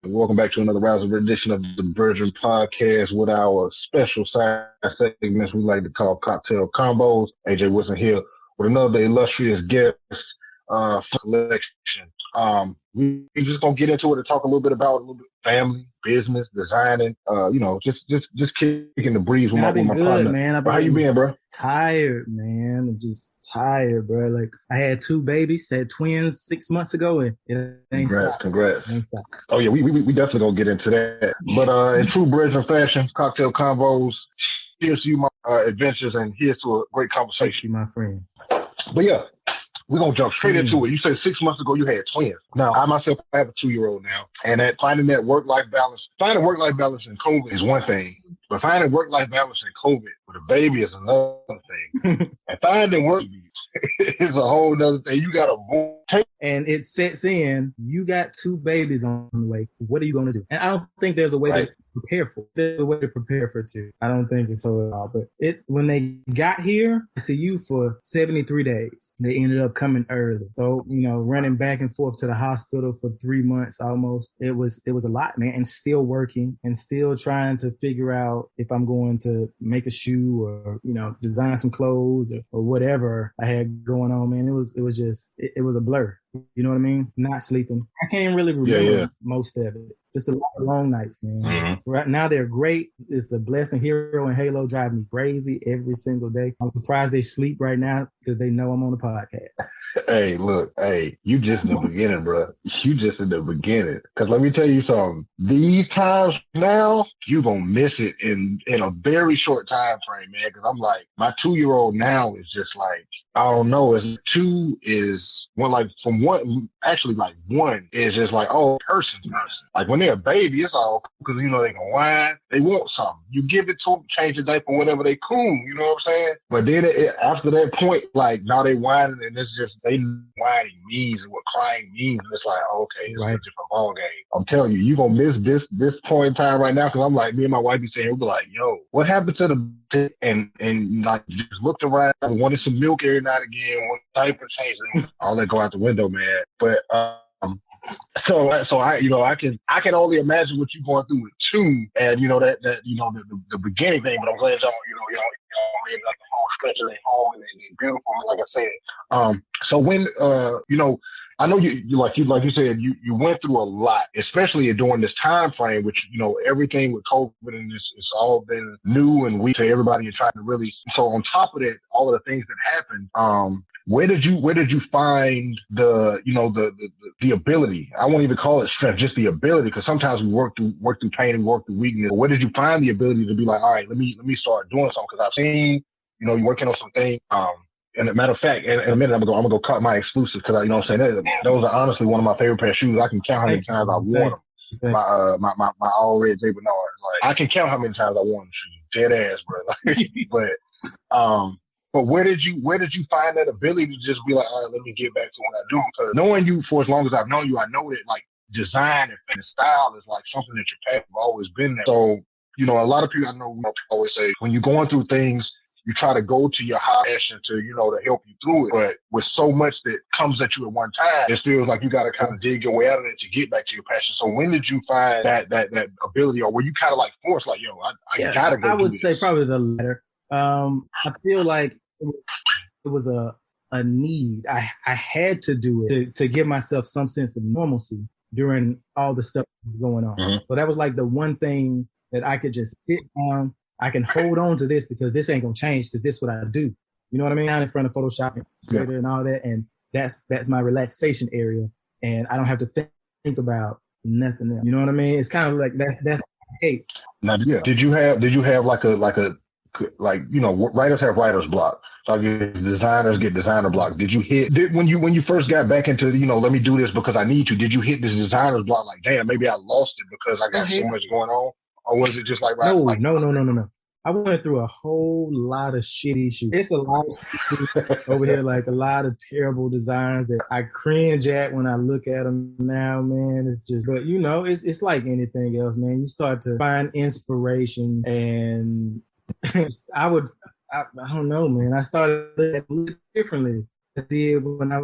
Welcome back to another rousing edition of the BREADren Podcast with our special side segments we like to call Cocktail Convos. AJ Wilson here with another illustrious guest selection. We just gonna get into it and talk a little bit about family, business, designing. Just kicking the breeze with my partner. Man. How you been, bro? Tired, man. I'm just tired, bro. Like I had two babies, had twins 6 months ago, and it ain't stopped. Congrats. It ain't stopped. Oh yeah, we definitely gonna get into that. But in true BREADren fashion, Cocktail Convos. Here's to you, my adventures, and here's to a great conversation. Thank you, my friend. But yeah, we're going to jump straight into it. You said 6 months ago you had twins. Now, I myself have a 2-year-old now, and finding that work-life balance in COVID is one thing, but finding work-life balance in COVID with a baby is another thing. And finding work is a whole other thing. You got to and it sets in, you got two babies on the way. What are you going to do? And I don't think there's a way to prepare for it. There's a way to prepare for two. I don't think it's so at all. But when they got here, I see you for 73 days. They ended up coming early. So, running back and forth to the hospital for 3 months almost. It was a lot, man. And still working and still trying to figure out if I'm going to make a shoe or, design some clothes or whatever I had going on, man. It was a blur. You know what I mean? Not sleeping. I can't even really remember most of it. Just a lot of long nights, man. Mm-hmm. Right now they're great. It's the blessing. Hero and Halo drive me crazy every single day. I'm surprised they sleep right now because they know I'm on the podcast. Hey, look, you just in the beginning, bro. You just in the beginning. Because let me tell you something. These times now, you going to miss it in a very short time frame, man. Because I'm like, my 2-year-old now is just like, I don't know. Two is... One is just like, person. Like when they're a baby, it's all cool because, they can whine. They want something. You give it to them, change the diaper, whatever, they cool. You know what I'm saying? But then after that point, like now they whining and it's just, they whining means and what crying means. And it's like, okay, it's a different ball game. I'm telling you, you're going to miss this point in time right now because I'm like, me and my wife be saying, we'll be like, yo, what happened to the and like just looked around, wanted some milk every now and again, one diaper change, all that go out the window, man. But so I can only imagine what you're going through with two, and the beginning thing. But I'm glad y'all made like the whole stretch of their home and beautiful, like I said. So when I know you said you went through a lot, especially during this time frame, which everything with COVID and it's all been new and we to everybody and trying to really. So on top of that, all of the things that happened, where did you find the ability? I won't even call it strength, just the ability, because sometimes we work through pain and work through weakness. Where did you find the ability to be like, all right, let me start doing something? Because I've seen you're working on some things. And a matter of fact, in a minute, I'm gonna go cut my exclusives because I'm saying those are honestly one of my favorite pair of shoes. I can count how many times I worn them. My all red J Bernards. Like I can count how many times I worn them shoes. Dead ass, bro. But where did you find that ability to just be like, all right, let me get back to what I do? Because knowing you for as long as I've known you, I know that like design and style is like something that your path have always been there. So a lot of people I know always say when you're going through things, you try to go to your high passion to help you through it. But with so much that comes at you at one time, it feels like you got to kind of dig your way out of it to get back to your passion. So when did you find that ability, or were you kind of like forced, like, yo, I gotta go? I would say probably the latter. I feel like it was a need. I had to do it to give myself some sense of normalcy during all the stuff that was going on. Mm-hmm. So that was like the one thing that I could just sit down. I can hold on to this because this ain't gonna change because this is what I do. You know what I mean? Out in front of Photoshop and Illustrator and all that, and that's my relaxation area, and I don't have to think about nothing else. You know what I mean? It's kind of like that's escape. Now, did you have like writers have writer's block? So designers get designer block. When you first got back into let me do this because I need to? Did you hit this designer's block like, damn, maybe I lost it because I got so much going on? Or was it just like... No. I went through a whole lot of shitty shit. It's a lot of shit over here, like a lot of terrible designs that I cringe at when I look at them now, man. It's just... But, it's like anything else, man. You start to find inspiration and I don't know, man. I started looking differently did when I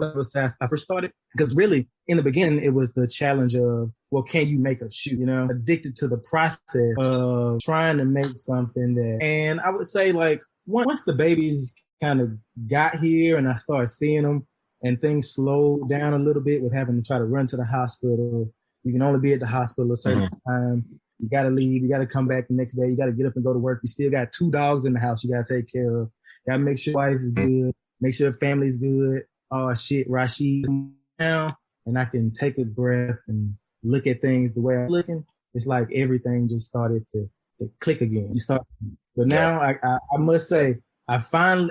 first started. Because really, in the beginning, it was the challenge of, well, can you make a shoe? You know, addicted to the process of trying to make something and I would say like once the babies kind of got here and I started seeing them and things slowed down a little bit with having to try to run to the hospital. You can only be at the hospital a certain time. You got to leave. You got to come back the next day. You got to get up and go to work. You still got 2 dogs in the house you got to take care of. Got to make sure wife is good. Make sure family's good. Oh, shit, Rashid's now. And I can take a breath and look at things the way I'm looking. It's like everything just started to click again. But now I must say, I finally,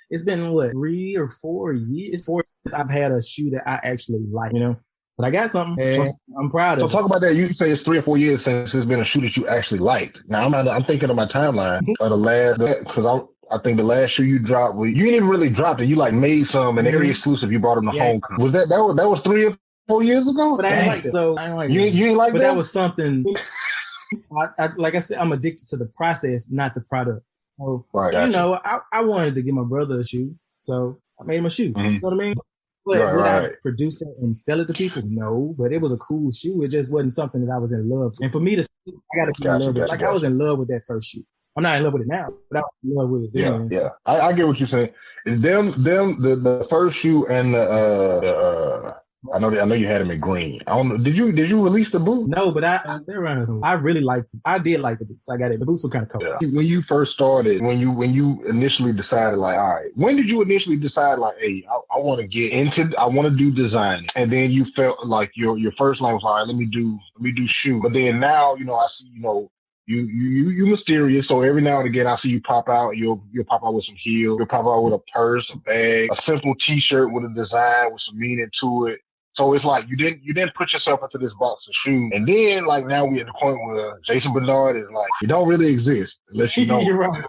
it's been, 3 or 4 years? 4 since I've had a shoe that I actually like, you know? But I got something, and I'm proud of it. So talk about that. You say it's 3 or 4 years since it's been a shoe that you actually liked. Now, I'm thinking of my timeline of the last, because I think the last shoe you dropped, you didn't even really drop it. You like made some, and area exclusive, you brought them to homecoming. Was that was 3 or 4 years ago? But I didn't like it. So I didn't like it. You didn't like but that? But that was something, like I said, I'm addicted to the process, not the product. So, you know, I wanted to give my brother a shoe, so I made him a shoe. You know what I mean? But would I produce that and sell it to people? No, but it was a cool shoe. It just wasn't something that I was in love with. And for me to, I got to be in love with it. Like I was in love with that first shoe. I'm not in love with it now, but I was in love with it then. Yeah. I get what you're saying. Is the first shoe and the I know you had them in green. I don't know. Did you release the boot? No, but I really liked them. I did like the boots. I got it. The boots were kind of cool. Yeah. When you first started, when you initially decided, like, all right, when did you initially decide, like, hey, I want to do design, and then you felt like your first line was, all right, let me do shoe. But then now, you know, I see, you know, you mysterious. So every now and again, I see you pop out. You'll pop out with some heels. You'll pop out with a purse, a bag, a simple T-shirt with a design with some meaning to it. So it's like you didn't put yourself into this box of shoes. And then like now we at the point where Jason Bernard is like, you don't really exist unless you know. You're right.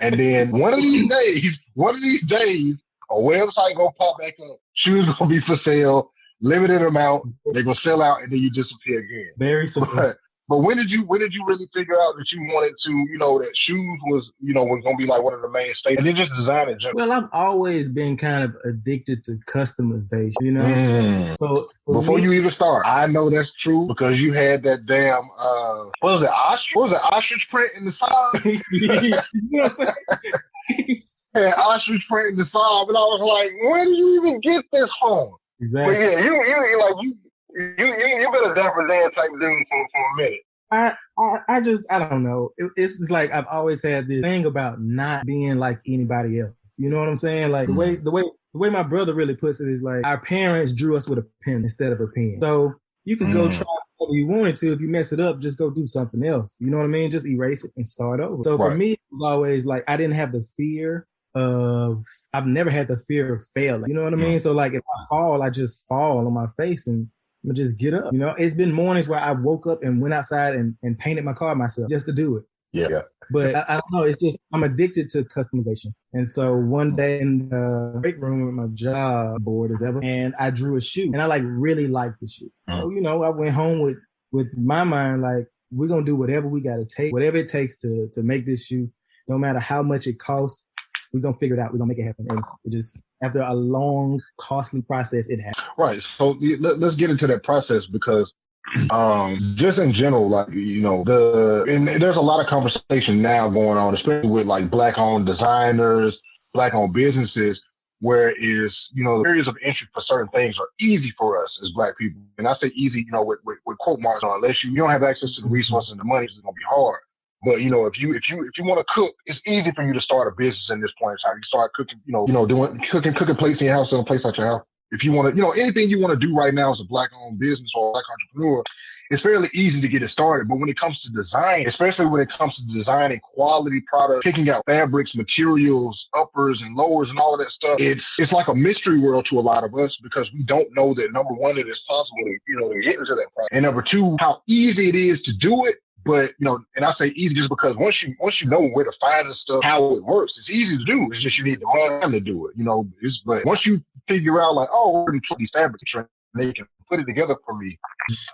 And then one of these days, a website gonna pop back up. Shoes gonna be for sale, limited amount. They're gonna sell out, and then you disappear again. Very simple. But when did you really figure out that you wanted to, you know, that shoes was gonna be like one of the mainstays, and then just design in general? Well, I've always been kind of addicted to customization, you know. So before you even start, I know that's true because you had that damn what was it ostrich print in the side? You know what I'm saying? Yeah, ostrich print in the side, and I was like, where did you even get this from? Exactly. But yeah, you've been a Dapper Dan type dude for a minute. I don't know. It's just like I've always had this thing about not being like anybody else. You know what I'm saying? Like the way my brother really puts it is like our parents drew us with a pen instead of a pen. So you could go try whatever you wanted to. If you mess it up, just go do something else. You know what I mean? Just erase it and start over. So for me, it was always like I didn't have the fear I've never had the fear of failing. You know what I mean? So like if I fall, I just fall on my face and I just get up. You know, it's been mornings where I woke up and went outside and painted my car myself just to do it. Yeah. But I don't know. It's just I'm addicted to customization. And so one day in the break room with my job, bored as ever, and I drew a shoe, and I like really liked the shoe. So you know, I went home with my mind like we're gonna do whatever we gotta take, whatever it takes to make this shoe, no matter how much it costs. We're going to figure it out. We're going to make it happen. And it just, after a long, costly process, it happened. Right. So let's get into that process because just in general, like, you know, there's a lot of conversation now going on, especially with like Black-owned designers, Black-owned businesses, where is, you know, the areas of entry for certain things are easy for us as Black people. And I say easy, you know, with quote marks on, unless you don't have access to the resources and the money, it's going to be hard. But, you know, if you want to cook, it's easy for you to start a business in this point in time. You start cooking, doing cooking plates in your house, selling plates at your house. If you want to, anything you want to do right now as a Black-owned business or a Black entrepreneur, it's fairly easy to get it started. But when it comes to design, especially when it comes to designing quality products, picking out fabrics, materials, uppers and lowers and all of that stuff, it's like a mystery world to a lot of us because we don't know that, number one, it is possible to get into that process. And number two, how easy it is to do it. But, and I say easy just because once you know where to find the stuff, how it works, it's easy to do. It's just you need the time to do it, but once you figure out like, oh, we're going to put these fabrics and they can put it together for me.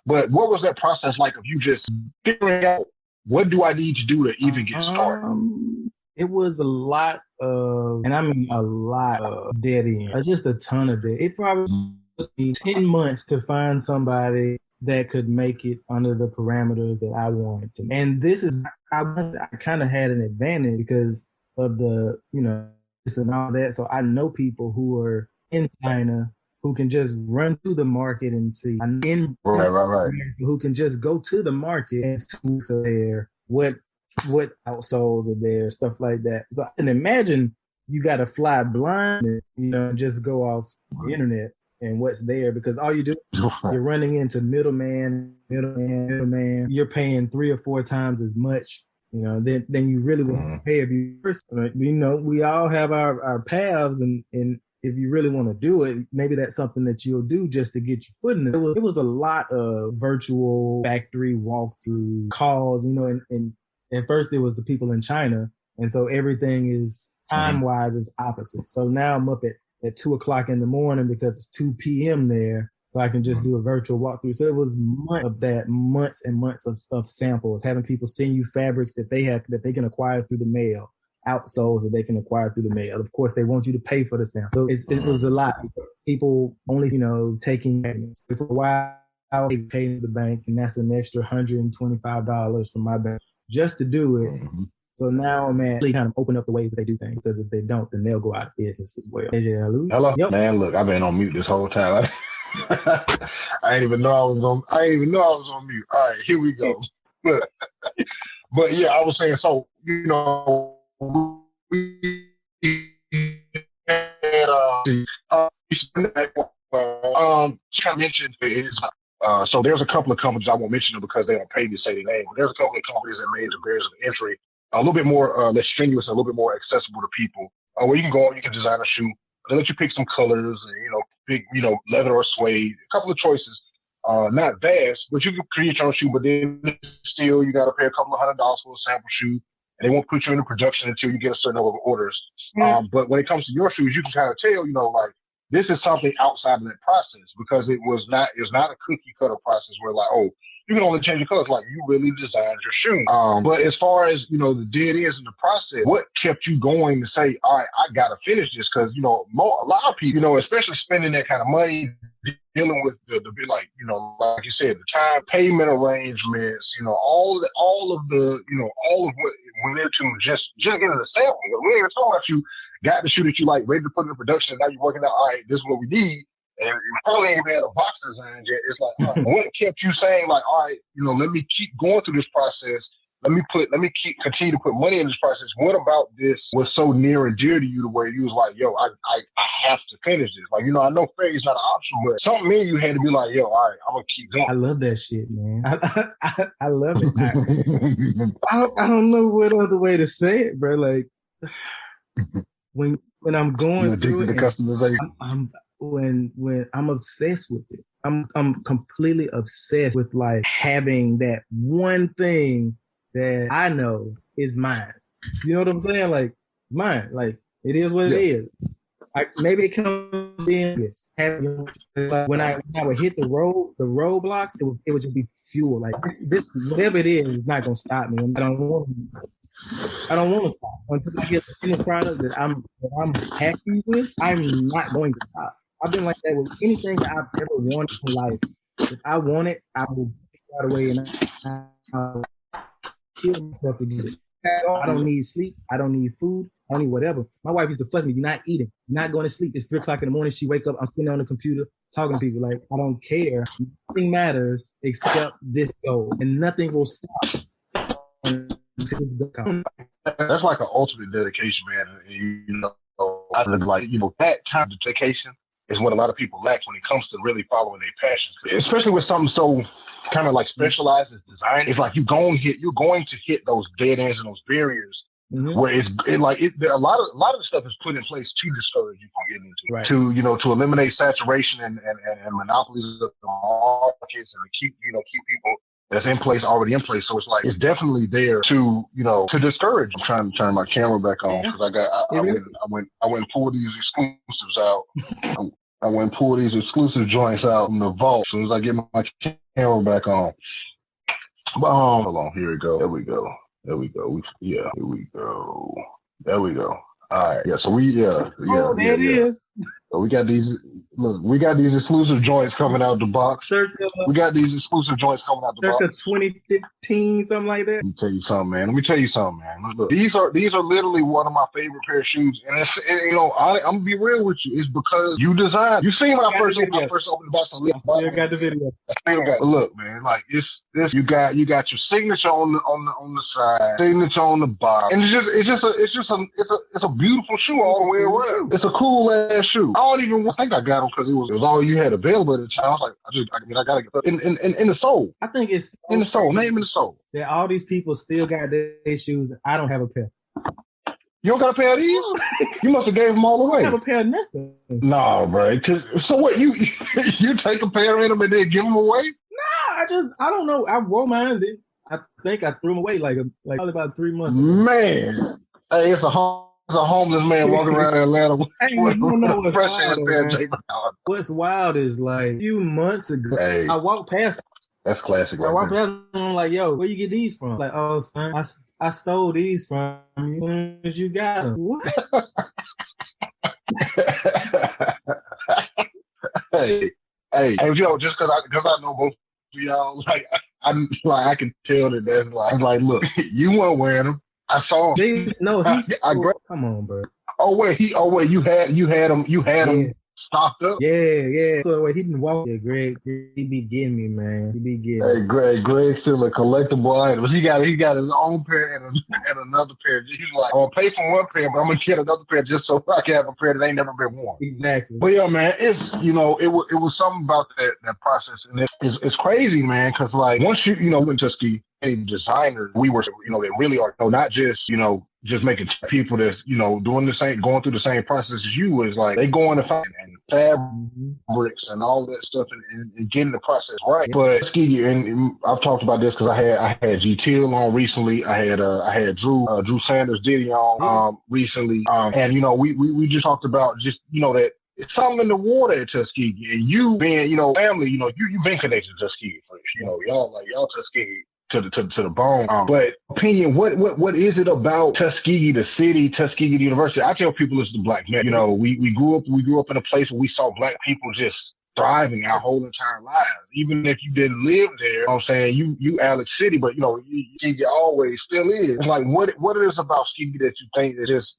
But what was that process like of you just figuring out what do I need to do to even get started? It was a lot of, and I mean a lot of dead end, just a ton of dead. It probably took me 10 months to find somebody that could make it under the parameters that I wanted to. And this is, I kind of had an advantage because of the, this and all that. So I know people who are in China who can just run to the market and see. Right. Who can just go to the market and see there what outsoles are there, stuff like that. So I can imagine you got to fly blind and, just go off the internet and what's there, because all you do, you're running into middleman. You're paying 3 or 4 times as much, than you really want to pay if you first. We all have our paths, and if you really want to do it, maybe that's something that you'll do just to get your foot in it. It was a lot of virtual factory walkthrough calls, and at first it was the people in China. And so everything is time-wise is opposite. So now I'm up at 2 o'clock in the morning because it's 2 p.m. there. So I can just do a virtual walkthrough. So it was months and months of samples, having people send you fabrics that they can acquire through the mail, outsoles that they can acquire through the mail. Of course, they want you to pay for the sample. So it was a lot. People only, taking payments. For a while, they paid the bank, and that's an extra $125 from my bank just to do it. So now I'm really kind of open up the ways that they do things, because if they don't, then they'll go out of business as well. Hello? Yep. Man, look, I've been on mute this whole time. I didn't even know I was on mute. All right, here we go. But yeah, I was saying, so, we had, mentioned is, so there's a couple of companies, I won't mention them because they don't pay me to say their name, but there's a couple of companies that made the barriers of entry a little bit more less strenuous, a little bit more accessible to people, where you can go, you can design a shoe, they let you pick some colors, and, pick, leather or suede, a couple of choices, not vast, but you can create your own shoe, but then still you got to pay a couple of $100 for a sample shoe, and they won't put you into production until you get a certain number of orders. But when it comes to your shoes, you can kind of tell, like, this is something outside of that process, because it's not a cookie cutter process where, like, oh, you can only change your colors. Like, you really designed your shoe. But as far as, the dead ends in the process, what kept you going to say, all right, I got to finish this? Because, a lot of people, especially spending that kind of money, dealing with the like, like you said, the time payment arrangements, all of what went into just getting the sample. We ain't even talking about you got the shoe that you like ready to put in production, and now you're working out, all right, this is what we need. And you probably ain't even had a box design yet. It's like, all right, what kept you saying, like, all right, let me keep going through this process. Let me continue to put money in this process. What about this was so near and dear to you to where you was like, yo, I have to finish this. Like, I know failure's not an option, but something in you had to be like, yo, all right, I'm gonna keep going. I love that shit, man. I love it. I don't know what other way to say it, bro. Like, when I'm going through it, customization. When I'm obsessed with it, I'm completely obsessed with, like, having that one thing that I know is mine. You know what I'm saying? Like, mine. Like, it is what it is. Maybe it comes in this. Like, when I would hit the roadblocks, it would just be fuel. Like, this whatever it is not gonna stop me. I don't want to stop until I get the finished product that I'm happy with. I'm not going to stop. I've been like that with anything that I've ever wanted in life. If I want it, I will figure out a way, and I'll kill myself to get it. I don't need sleep. I don't need food. I don't need whatever. My wife used to fuss me. You're not eating. You're not going to sleep. It's 3 o'clock in the morning. She wake up. I'm sitting on the computer talking to people. Like, I don't care. Nothing matters except this goal, and nothing will stop until this goal comes. That's like an ultimate dedication, man. I like, that kind of dedication is what a lot of people lack when it comes to really following their passions, especially with something so kind of like specialized as design. It's like you're going to hit those dead ends and those barriers, where a lot of the stuff is put in place to discourage you from getting into it, right. to eliminate saturation and monopolies of the markets, and to keep people that's already in place. So it's like, it's definitely there to discourage. I'm trying to turn my camera back on because I went and pulled these exclusives out. I went and pulled these exclusive joints out from the vault as soon as I get my camera back on. But hold on, here we go. There we go. Here we go. There we go. All right. Yeah. So there it is. So we got these exclusive joints coming out the box. We got these exclusive joints coming out the box. Circa 2015, something like that. Let me tell you something, man. Look, these are literally one of my favorite pair of shoes, and it's, I'm gonna be real with you. It's because you designed. You seen when I first opened the box. I still got the video. Look, man, like it's you got your signature on the side, signature on the bottom, and it's a beautiful shoe all the way around. It's a cool ass shoe. I think I got them because it was all you had available at the time. I was like, I gotta get in the soul. I think it's in the soul. Name in the soul. That all these people still got their shoes. I don't have a pair. You don't got a pair of these? You must have gave them all away. I have a pair of nothing. No, bro. So what? You take a pair of them and then give them away? No, I don't know. I wore mine. I think I threw them away like probably about 3 months ago. Man, hey, it's a homeless man walking around Atlanta. Hey, you don't know what's wild, what's wild is like a few months ago, I walked past. That's classic. I walked past and I'm like, yo, where you get these from? Like, oh, son, I stole these from you as soon as you got them. What? hey, just because I know both of y'all, like I can tell that that's like, look, you weren't wearing them. I saw him. Come on, bro. Oh wait, you had them stocked up. Yeah. So wait, he didn't walk. Yeah, Greg, he be getting me, man. He be getting. Hey, Greg's still a collectible item. He got his own pair and another pair. He's like, I'm gonna pay for one pair, but I'm gonna get another pair just so I can have a pair that ain't never been worn. Exactly. But yeah, man, it's it was something about that process, and it's crazy, man, because like once you went to ski. Designers, we were, they really are, not just, just making people that's, going through the same process as you was like, they go into and fabrics and all that stuff and getting the process right. But ski, and I've talked about this because I had G Till on recently. I had Drew Sanders Diddy on recently. And we just talked about just that it's something in the water at Tuskegee, and you being family, you've been connected to Tuskegee first. Y'all Tuskegee to the bone. But opinion, what is it about Tuskegee, the city, Tuskegee the University? I tell people it's the black man. We grew up in a place where we saw black people just thriving our whole entire lives. Even if you didn't live there, I'm saying you Alex City, but Tuskegee always still is. It's like what it is about Tuskegee that you think is just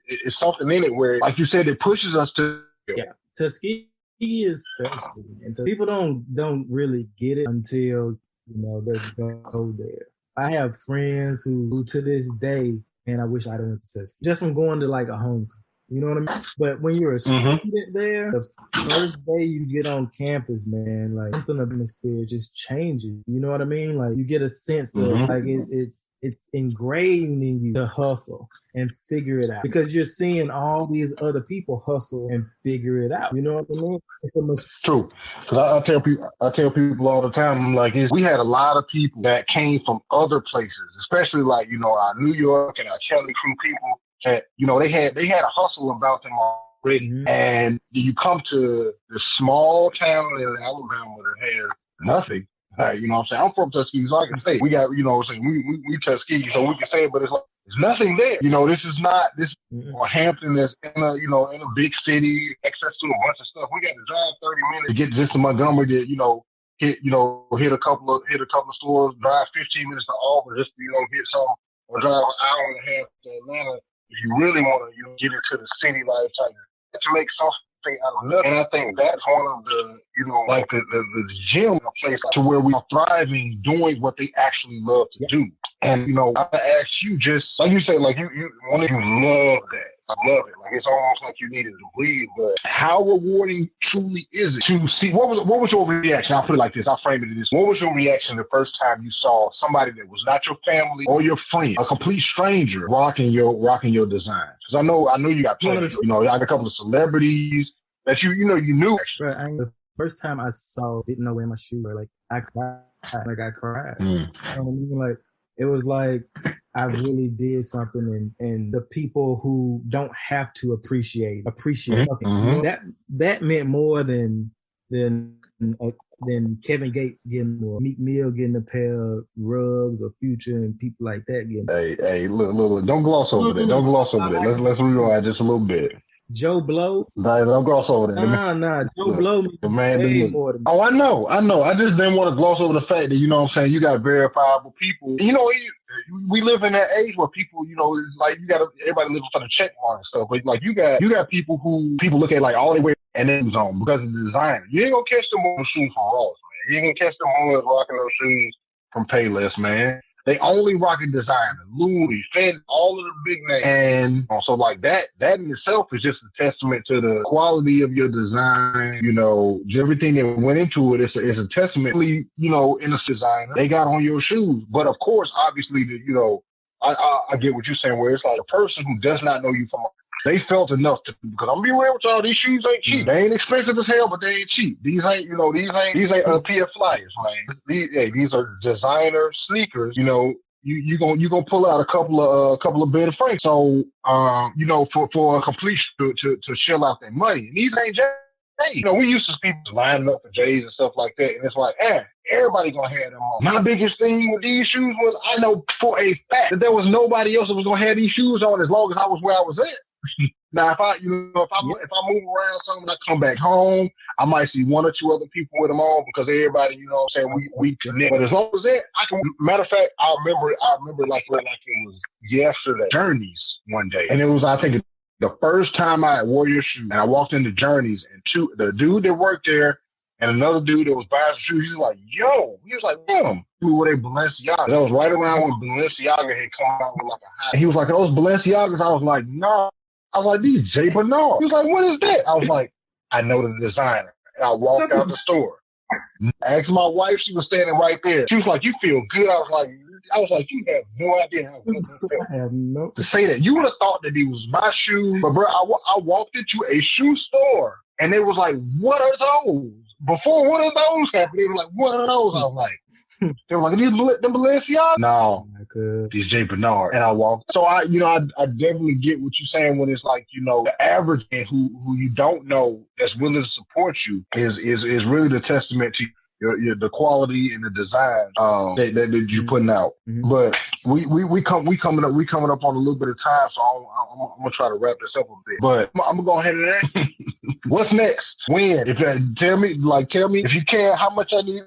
it's something in it where, like you said, it pushes us to. Yeah, Tuskegee is special, and so people don't really get it until they go there. I have friends who to this day, and I wish I went to Tuskegee just from going to like a homecoming. You know what I mean? But when you're a student there, the first day you get on campus, man, like something of the atmosphere just changes. You know what I mean? Like you get a sense of like it's ingrained in you to hustle and figure it out because you're seeing all these other people hustle and figure it out. You know what I mean? It's true. Because I tell people all the time, I'm like, we had a lot of people that came from other places, especially like our New York and our Kelly crew people that they had a hustle about them already. And you come to this small town in Alabama that has nothing. You know what I'm saying? I'm from Tuskegee, so I can say we got, we Tuskegee, so we can say it, but it's like there's nothing there. This is not this or Hampton that's in a big city, access to a bunch of stuff. We got to drive 30 minutes to get just to Montgomery to hit a couple of stores, drive 15 minutes to Auburn just to hit some, or drive an hour and a half to Atlanta if you really want to get into the city life type to make something out of nothing. And I think that's one of the the gym place to where we are thriving doing what they actually love to do. And I ask you, just like you say, like you love that. I love it. Like it's almost like you needed to breathe. But how rewarding truly is it to see? What was your reaction? I'll put it like this. I'll frame it as this. What was your reaction the first time you saw somebody that was not your family or your friend, a complete stranger, rocking your design? Because I know you got plenty. You got a couple of celebrities that you knew. Right. The first time I saw, didn't know where my shoes were. Like I cried. Like it was like I really did something, and the people who don't have to appreciate something. That meant more than than Kevin Gates getting or Meek Mill getting a pair of rugs or Future and people like that getting. Hey, look, don't gloss over that. Don't gloss over that. Let's rewind just a little bit. Joe Blow? Don't gloss over that. Nah. Joe Blow the man way more than that. Oh, I know. I just didn't want to gloss over the fact that, you know what I'm saying, you got verifiable people. You know, we live in that age where people, you know, it's like everybody lives for the check mark and stuff. But like you got people who people look at like all the way and then zone because of the designer. You ain't gonna catch them on shoes from Ross, man. You ain't gonna catch them on rocking those shoes from Payless, man. They only rocking designer, Louis, Fenn, all of the big names. And so like that in itself is just a testament to the quality of your design, you know, everything that went into it is a testament, you know, in a designer. They got on your shoes. But of course, obviously, you know, I get what you're saying, where it's like a person who does not know you from they felt enough to, because I'm gonna be real with y'all, these shoes ain't cheap. They ain't expensive as hell, but they ain't cheap. These ain't PF Flyers, man. These are designer sneakers. You know, you gonna pull out a couple of better frames. So, you know, for a complete to shell out their money. And these ain't J's. You know, we used to see people lining up for J's and stuff like that, and it's like, everybody gonna have them on. My biggest thing with these shoes was I know for a fact that there was nobody else that was gonna have these shoes on as long as I was where I was at. Now, if I move around something, I come back home, I might see one or two other people with them on because everybody, you know what I'm saying, we connect. But as long as that, matter of fact, I remember like it was yesterday, Journeys one day. And it was, I think, the first time I wore your shoes. And I walked into Journeys and the dude that worked there and another dude that was buying some shoes, he was like, damn. We were they Balenciagas. That was right around when Balenciaga had come out with like a high. And he was like, those Balenciagas? I was like, no. I was like, these J. Bernard. He was like, what is that? I was like, I know the designer. And I walked out the store. I asked my wife, she was standing right there. She was like, you feel good? I was like, you have no idea how good this feels. I have no. To say that, you would have thought that these was my shoes. But bro, I walked into a shoe store and they was like, what are those? Before one of those happened, they were like, what are those? I was like, they were like, these the Balenciagas? No, these J. Bernard. And I walked. So I definitely get what you're saying when it's like, you know, the average man who you don't know that's willing to support you is really the testament to the quality and the design that you're putting out. Mm-hmm. But we coming up on a little bit of time, so I'm gonna try to wrap this up a bit. But I'm gonna go ahead and ask what's next? When? Tell me if you can how much I need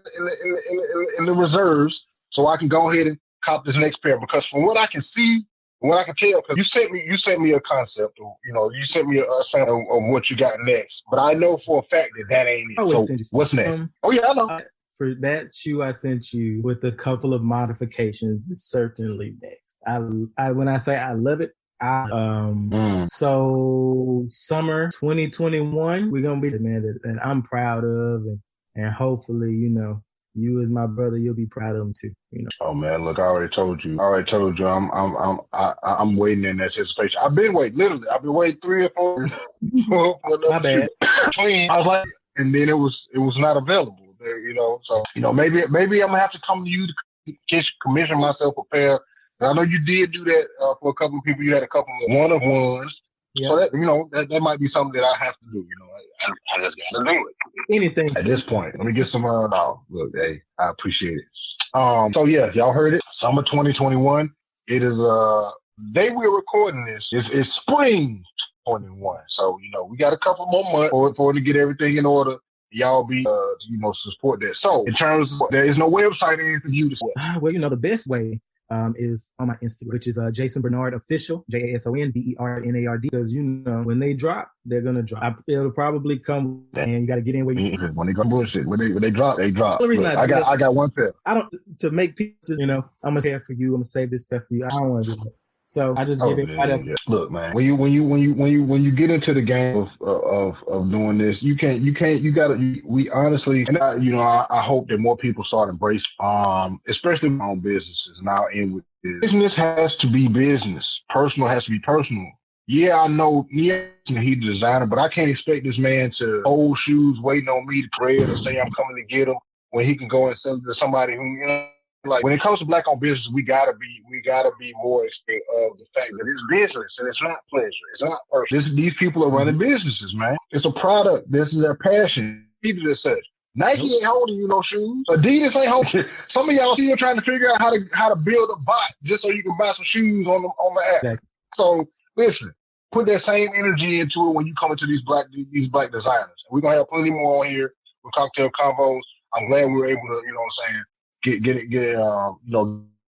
in the reserves so I can go ahead and cop this next pair, because from what I can see, what I can tell, because you sent me a concept, or, you know, you sent me a sample of what you got next, but I know for a fact that ain't it. So what's next? Oh yeah, I know. For that shoe I sent you with a couple of modifications is certainly next. I when I say I love it, so summer 2021 we're gonna be the man that I'm proud of, and hopefully, you know, you as my brother, you'll be proud of him too. You know. Oh man, look, I already told you. I'm waiting in anticipation. I've been waiting 3 or 4 years for my bad. I was like, and then it was not available there, you know. So, you know, maybe I'm gonna have to come to you to commission myself a pair. And I know you did do that for a couple of people. You had a couple of one-of-ones. Yeah. So that, you know, that might be something that I have to do. You know, I just gotta do it. Anything at this point. Let me get some. Look, hey, I appreciate it. So yeah, y'all heard it. Summer 2021. It is day we're recording this. It's spring 21. So, you know, we got a couple more months for it to get everything in order. Y'all be you know, support that. So in terms of, there is no website or anything for you to support. Well, you know, the best way is on my Instagram, which is Jason Bernard Official, JASONBERNARD. Because, you know, when they drop, they're gonna drop. It'll probably come, and you got to get in where you. When they go bullshit, when they drop, they drop. The reason Look, I got one pair. I don't to make pieces. You know, I'm gonna pair for you. I'm gonna save this pair for you. I don't want to do that. So I just give it. Yeah. Look, man, when you get into the game of doing this, you gotta. We honestly, and I hope that more people start embracing, especially my own businesses now. In with this, business has to be business. Personal has to be personal. Yeah, I know. Yeah, he's a designer, but I can't expect this man to hold shoes waiting on me to trade or say I'm coming to get them when he can go and sell to somebody who, you know. Like, when it comes to Black-owned business, we gotta be more expert of the fact that it's business and it's not pleasure. It's not personal. These people are running businesses, man. It's a product. This is their passion. People as such. Nike ain't holding you no shoes. Adidas ain't holding you. Some of y'all still trying to figure out how to build a bot just so you can buy some shoes on the app. Exactly. So listen, put that same energy into it when you come into these black designers. We're gonna have plenty more on here with Cocktail Convos. I'm glad we were able to, you know what I'm saying,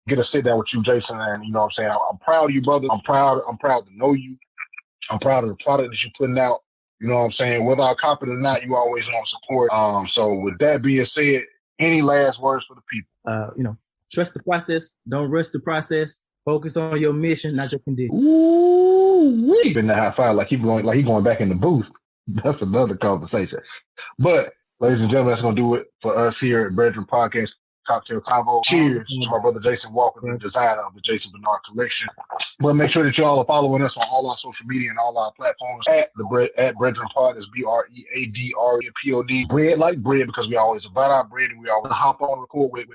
get a sit down with you, Jason, and you know what I'm saying. I'm proud of you, brother. I'm proud to know you. I'm proud of the product that you're putting out. You know what I'm saying? Whether I copy it or not, you always want support. So with that being said, any last words for the people? Trust the process. Don't rush the process. Focus on your mission, not your condition. Ooh, we've been the high five like he going back in the booth. That's another conversation. But ladies and gentlemen, that's gonna do it for us here at BREADren Podcast Cocktail Convo. Cheers to my brother Jason Walker, the designer of the Jason Bernard collection. But make sure that y'all are following us on all our social media and all our platforms at BREADren Pod. It's BREADREPOD. Bread like bread, because we always about our bread and we always hop on record with